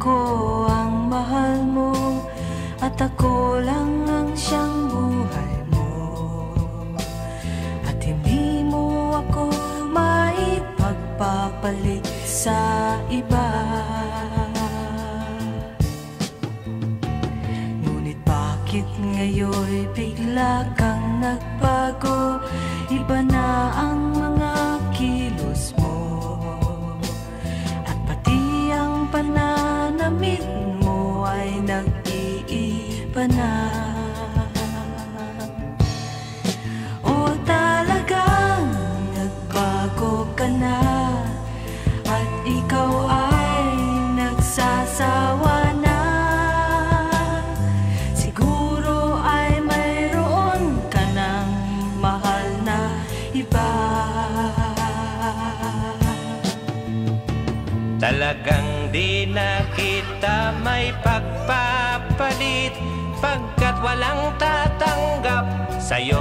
ako ang mahal mo, at ako lang ang siyang buhay mo, at hindi mo ako maipagpapalit sa iba. Ngunit bakit ngayon bigla kang nagbago? Iba na ang mga kilos mo, at pati ang pananamit mo ay nag-iiba na. O talagang nagbago ka na, at ikaw ay nagsasawa na. Siguro ay mayroon ka ng mahal na iba. Talagang di na kita may pagpapalit, pagkat walang tatanggap sa'yo.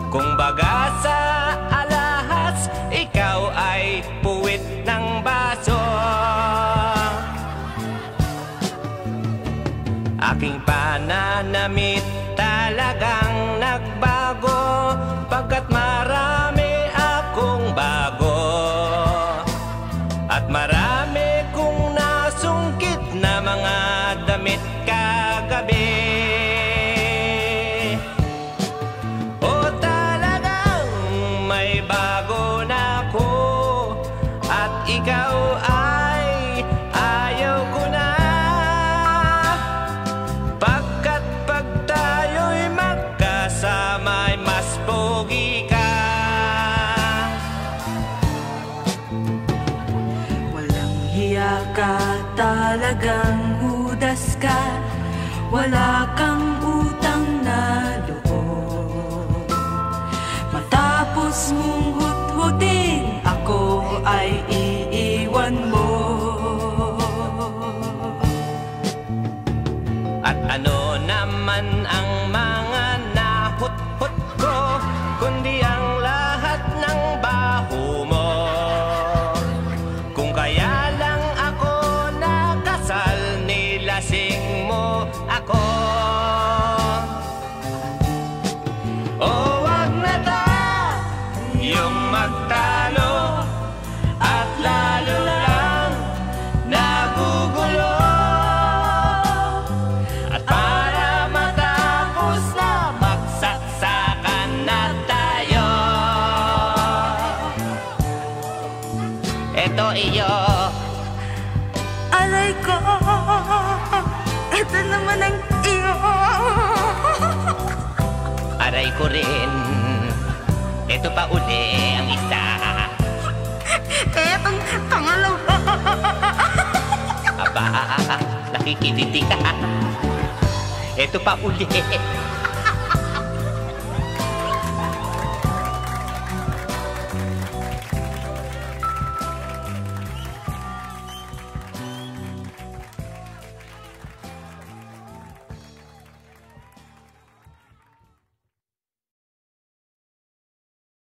Kung baga sa alahas, ikaw ay puwit ng baso. Aking pananamit talagang nagbago, pagkat marami akong bago, at marami kong nasungkit na mga damit kagabi. O talagang may bago na ako, at ikaw ay ayaw ko na, pagkat pag tayo'y magkasama ay mas pogi ka. Ka talagang hudas ka, wala kang utang na loob. Matapos mong hut-hutin, ako ay iiwan mo. At ano naman ang mga nahut-hut ko, kundi ang lahat ng baho mo. Kung kaya lang ako nakasal, nilasing mo ako. O wag na tayong magtalo, at lalo lang nagugulo. At para matapos na, magsaksakan na tayo. Eto iyo. Alay ko, ito naman ang iyo. Aray ko rin. Ito pa uli ang isa. Etong pangalawa. Aba, nakikititi ka. Ito pa uli.